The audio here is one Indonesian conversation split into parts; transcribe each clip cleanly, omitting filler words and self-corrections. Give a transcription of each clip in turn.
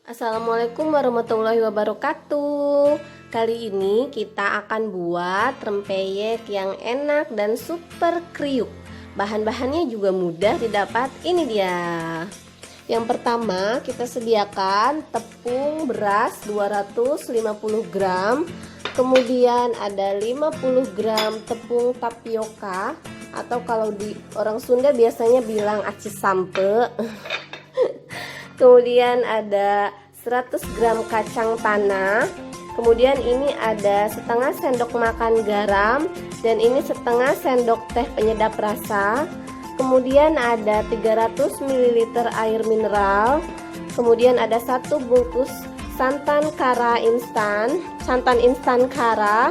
Assalamualaikum warahmatullahi wabarakatuh. Kali ini kita akan buat rempeyek yang enak dan super kriuk. Bahan-bahannya juga mudah didapat. Ini dia. Yang pertama kita sediakan tepung beras 250 gram. Kemudian ada 50 gram tepung tapioka, atau kalau di orang Sunda biasanya bilang aci sampe. Kemudian ada 100 gram kacang tanah. Kemudian ini ada setengah sendok makan garam. Dan ini setengah sendok teh penyedap rasa. Kemudian ada 300 ml air mineral. Kemudian ada 1 bungkus santan kara instan, santan instan kara.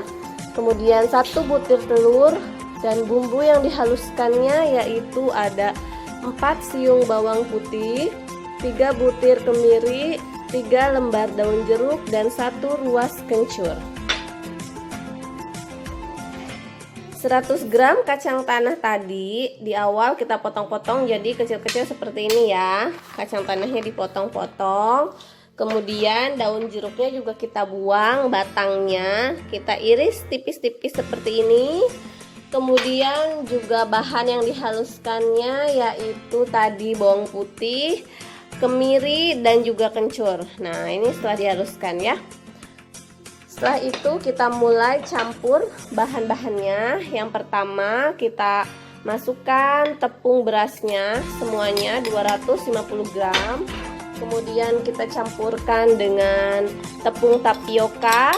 Kemudian 1 butir telur. Dan bumbu yang dihaluskannya yaitu ada 4 siung bawang putih, 3 butir kemiri, 3 lembar daun jeruk, dan 1 ruas kencur. 100 gram kacang tanah tadi di awal kita potong-potong jadi kecil-kecil seperti ini ya. Kacang tanahnya dipotong-potong. Kemudian daun jeruknya juga kita buang batangnya, kita iris tipis-tipis seperti ini. Kemudian juga bahan yang dihaluskannya yaitu tadi bawang putih, kemiri, dan juga kencur. Nah, ini setelah dihaluskan ya. Setelah itu kita mulai campur bahan-bahannya. Yang pertama kita masukkan tepung berasnya semuanya 250 gram. Kemudian kita campurkan dengan tepung tapioka.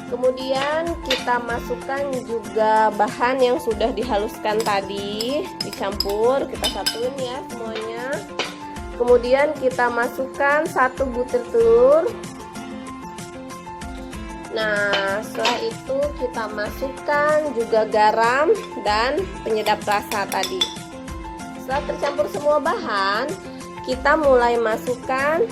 Kemudian kita masukkan juga bahan yang sudah dihaluskan tadi, dicampur, kita satuin ya semuanya. Kemudian kita masukkan 1 butir telur. Nah, setelah itu kita masukkan juga garam dan penyedap rasa tadi. Setelah tercampur semua bahan, kita mulai masukkan.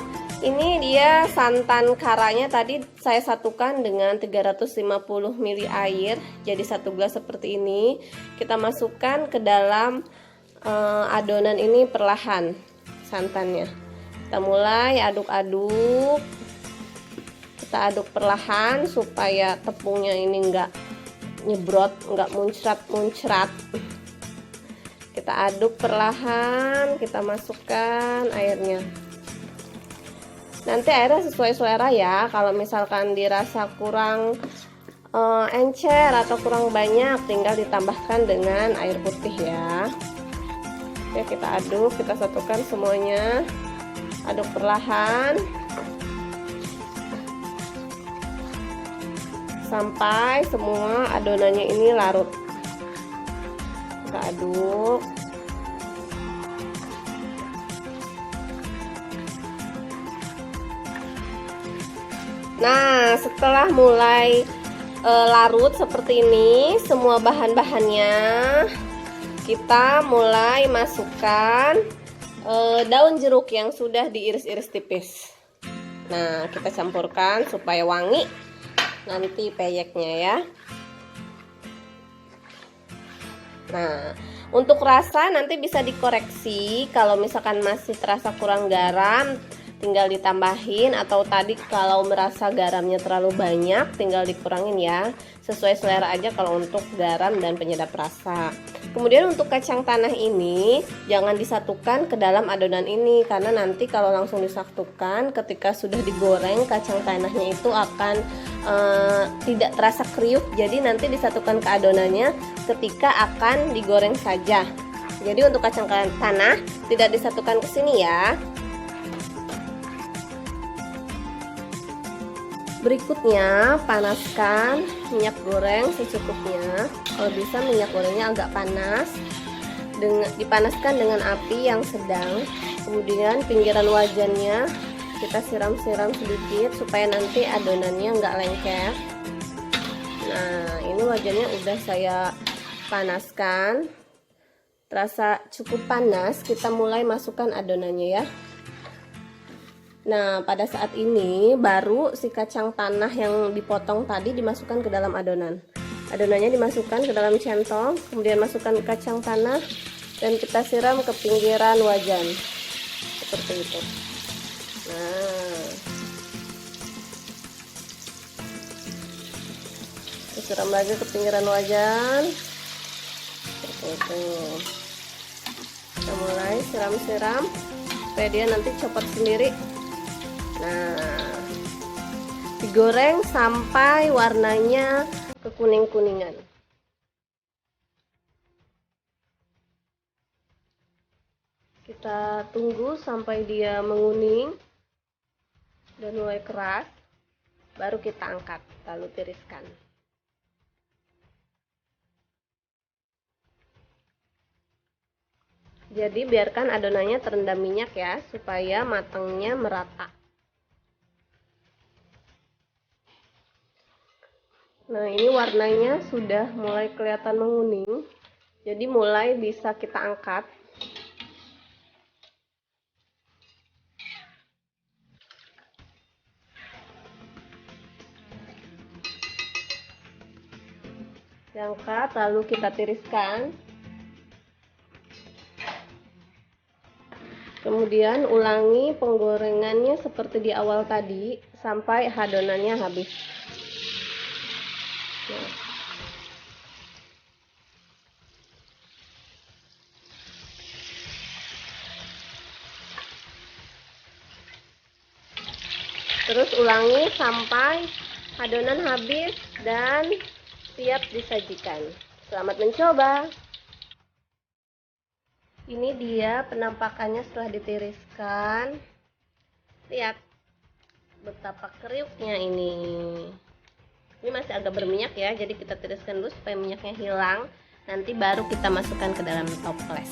Ini dia santan karanya tadi saya satukan dengan 350 ml air jadi 1 gelas seperti ini. Kita masukkan ke dalam adonan ini perlahan santannya. Kita mulai aduk-aduk. Kita aduk perlahan supaya tepungnya ini enggak nyebrot, enggak muncrat-muncrat. Kita aduk perlahan, kita masukkan airnya. Nanti airnya sesuai selera ya. Kalau misalkan dirasa kurang encer atau kurang banyak, tinggal ditambahkan dengan air putih ya. Oke, kita aduk, kita satukan semuanya. Aduk perlahan sampai semua adonannya ini larut. Kita aduk. Nah, setelah mulai larut seperti ini semua bahan-bahannya, kita mulai masukkan daun jeruk yang sudah diiris-iris tipis. Nah, kita campurkan supaya wangi nanti peyeknya ya. Nah, untuk rasa nanti bisa dikoreksi. Kalau misalkan masih terasa kurang garam, tinggal ditambahin, atau tadi kalau merasa garamnya terlalu banyak tinggal dikurangin ya. Sesuai selera aja kalau untuk garam dan penyedap rasa. Kemudian untuk kacang tanah ini jangan disatukan ke dalam adonan ini, karena nanti kalau langsung disatukan ketika sudah digoreng kacang tanahnya itu akan tidak terasa kriuk. Jadi nanti disatukan ke adonannya ketika akan digoreng saja. Jadi untuk kacang tanah tidak disatukan ke sini ya. Berikutnya panaskan minyak goreng secukupnya. Kalau bisa minyak gorengnya agak panas. Dipanaskan dengan api yang sedang. Kemudian pinggiran wajannya kita siram-siram sedikit supaya nanti adonannya nggak lengket. Nah, ini wajannya udah saya panaskan. Terasa cukup panas, kita mulai masukkan adonannya ya. Nah, pada saat ini baru si kacang tanah yang dipotong tadi dimasukkan ke dalam adonan. Adonannya dimasukkan ke dalam centong, kemudian masukkan kacang tanah dan kita siram ke pinggiran wajan. Seperti itu. Nah, siram lagi ke pinggiran wajan seperti itu. Kita mulai siram-siram supaya dia nanti copot sendiri. Nah, digoreng sampai warnanya kekuning-kuningan. Kita tunggu sampai dia menguning dan mulai keras, baru kita angkat lalu tiriskan. Jadi biarkan adonannya terendam minyak ya, supaya matangnya merata. Nah, ini warnanya sudah mulai kelihatan menguning, jadi mulai bisa kita angkat. Diangkat lalu kita tiriskan. Kemudian ulangi penggorengannya seperti di awal tadi sampai adonannya habis. Nah. Terus ulangi sampai adonan habis dan siap disajikan. Selamat mencoba. Ini dia penampakannya setelah ditiriskan. Lihat betapa kriuknya ini. Ini masih agak berminyak ya, jadi kita tiriskan dulu supaya minyaknya hilang. Nanti baru kita masukkan ke dalam toples.